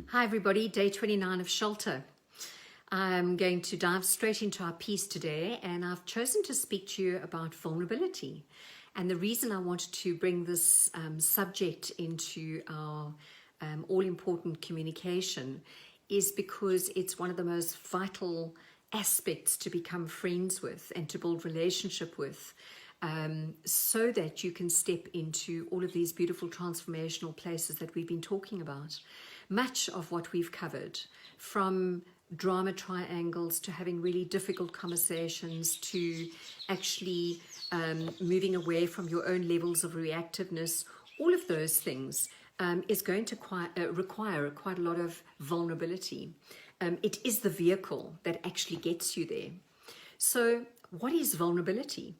Hi everybody, day 29 of Shelter. I'm going to dive straight into our piece today, and I've chosen to speak to you about vulnerability. And the reason I wanted to bring this subject into our all-important communication is because it's one of the most vital aspects to become friends with and to build relationship with, so that you can step into all of these beautiful transformational places that we've been talking about. Much of what we've covered, from drama triangles to having really difficult conversations to actually moving away from your own levels of reactiveness, all of those things is going to require quite a lot of vulnerability. It is the vehicle that actually gets you there. So what is vulnerability?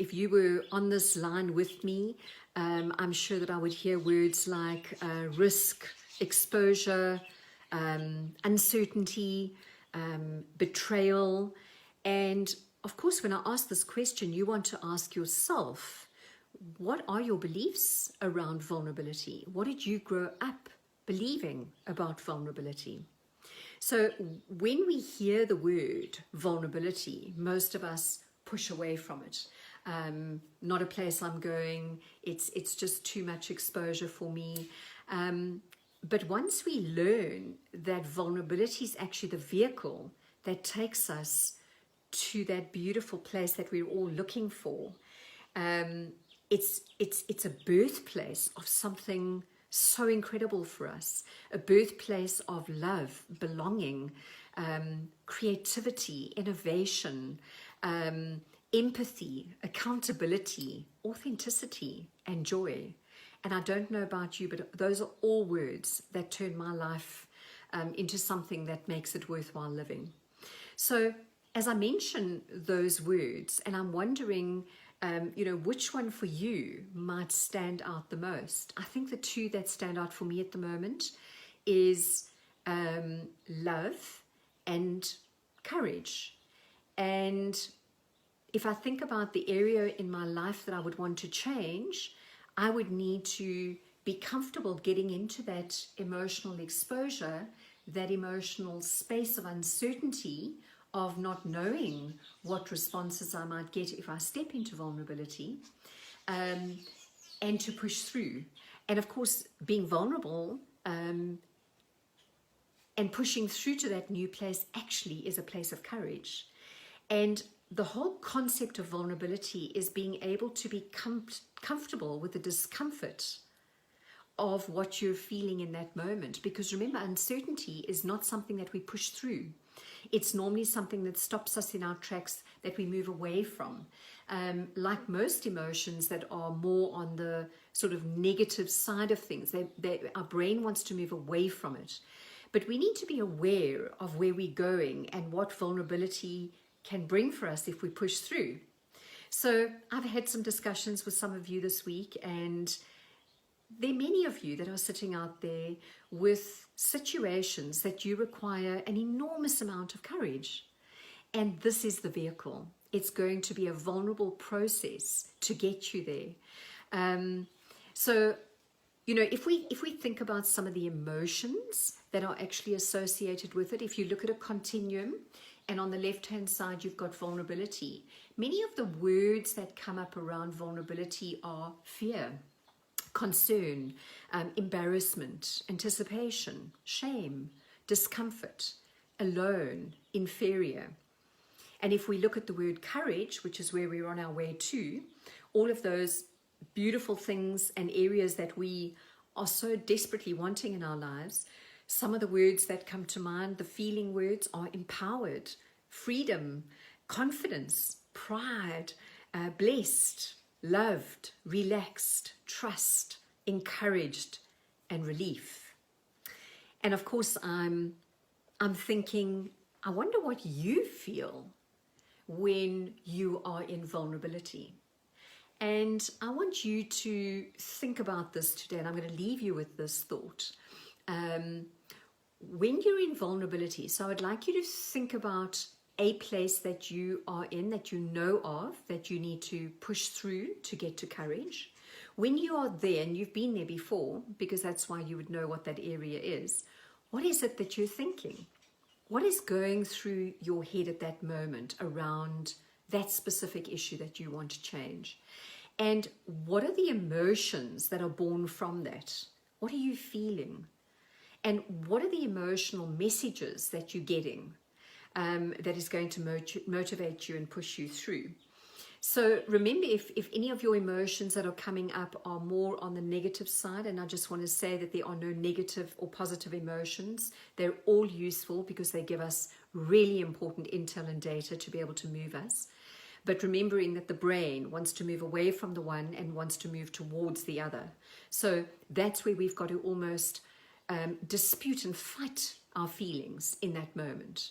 If you were on this line with me, I'm sure that I would hear words like risk, exposure, uncertainty, betrayal. And of course, when I ask this question, you want to ask yourself, what are your beliefs around vulnerability? What did you grow up believing about vulnerability? So when we hear the word vulnerability, most of us push away from it. Not a place I'm going. It's just too much exposure for me. But once we learn that vulnerability is actually the vehicle that takes us to that beautiful place that we're all looking for, it's a birthplace of something so incredible for us, a birthplace of love, belonging, creativity, innovation, empathy, accountability, authenticity, and joy. And I don't know about you, but those are all words that turn my life into something that makes it worthwhile living. So as I mention those words, and I'm wondering, which one for you might stand out the most? I think the two that stand out for me at the moment is love and courage. And if I think about the area in my life that I would want to change, I would need to be comfortable getting into that emotional exposure, that emotional space of uncertainty, of not knowing what responses I might get if I step into vulnerability, and to push through. And of course, being vulnerable and pushing through to that new place actually is a place of courage. And the whole concept of vulnerability is being able to be comfortable with the discomfort of what you're feeling in that moment. Because remember, uncertainty is not something that we push through. It's normally something that stops us in our tracks, that we move away from. Like most emotions that are more on the sort of negative side of things, our brain wants to move away from it. But we need to be aware of where we're going and what vulnerability can bring for us if we push through. So I've had some discussions with some of you this week, and there are many of you that are sitting out there with situations that you require an enormous amount of courage. And this is the vehicle. It's going to be a vulnerable process to get you there. So, if we think about some of the emotions that are actually associated with it, if you look at a continuum, and on the left-hand side, you've got vulnerability. Many of the words that come up around vulnerability are fear, concern, embarrassment, anticipation, shame, discomfort, alone, inferior. And if we look at the word courage, which is where we're on our way to, all of those beautiful things and areas that we are so desperately wanting in our lives, some of the words that come to mind, the feeling words, are empowered, freedom, confidence, pride, blessed, loved, relaxed, trust, encouraged, and relief. And of course, I'm thinking, I wonder what you feel when you are in vulnerability. And I want you to think about this today, and I'm going to leave you with this thought. When you're in vulnerability, so I'd like you to think about a place that you are in, that you know of, that you need to push through to get to courage. When you are there, and you've been there before, because that's why you would know what that area is, What is it that you're thinking? What is going through your head at that moment around that specific issue that you want to change? And what are the emotions that are born from that? What are you feeling? And what are the emotional messages that you're getting that is going to motivate you and push you through? So remember, if any of your emotions that are coming up are more on the negative side, and I just want to say that there are no negative or positive emotions, they're all useful because they give us really important intel and data to be able to move us. But remembering that the brain wants to move away from the one and wants to move towards the other. So that's where we've got to almost dispute and fight our feelings in that moment.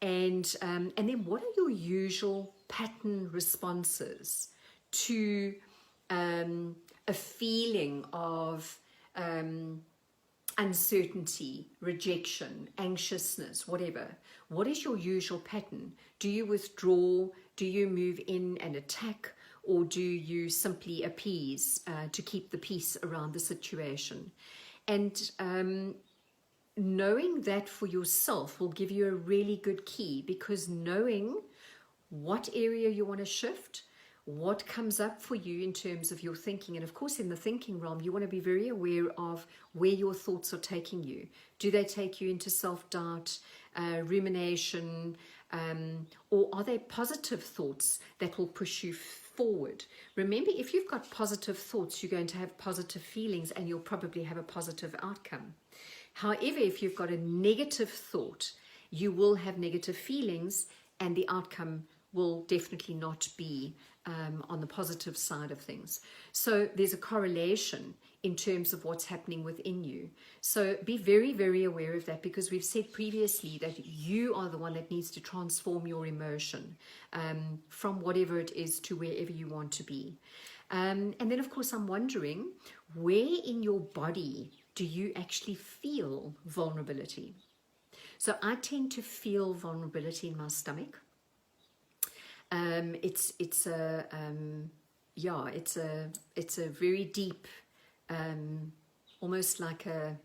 And then what are your usual pattern responses to a feeling of uncertainty, rejection, anxiousness, whatever? What is your usual pattern? Do you withdraw? Do you move in and attack? Or do you simply appease to keep the peace around the situation? And knowing that for yourself will give you a really good key, because knowing what area you want to shift, what comes up for you in terms of your thinking, and of course in the thinking realm you want to be very aware of where your thoughts are taking you. Do they take you into self-doubt, rumination, or are they positive thoughts that will push you forward? Remember, if you've got positive thoughts, you're going to have positive feelings and you'll probably have a positive outcome. However, if you've got a negative thought, you will have negative feelings and the outcome will definitely not be on the positive side of things. So there's a correlation in terms of what's happening within you. So be very, very aware of that, because we've said previously that you are the one that needs to transform your emotion from whatever it is to wherever you want to be. And then, of course, I'm wondering, where in your body do you actually feel vulnerability? So I tend to feel vulnerability in my stomach. It's a very deep, almost like a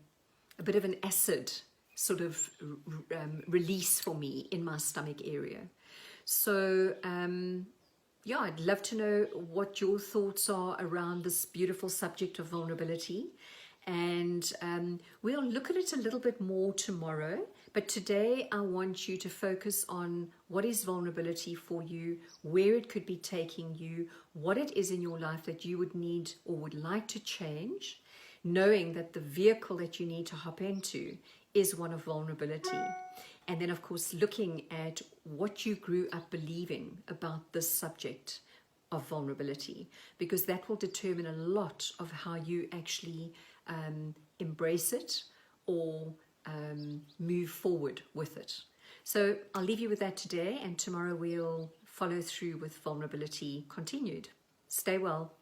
bit of an acid sort of release for me in my stomach area. So I'd love to know what your thoughts are around this beautiful subject of vulnerability. And we'll look at it a little bit more tomorrow. But today I want you to focus on what is vulnerability for you, where it could be taking you, what it is in your life that you would need or would like to change, knowing that the vehicle that you need to hop into is one of vulnerability. And then, of course, looking at what you grew up believing about this subject of vulnerability, because that will determine a lot of how you actually embrace it or move forward with it. So I'll leave you with that today, and tomorrow we'll follow through with vulnerability continued. Stay well.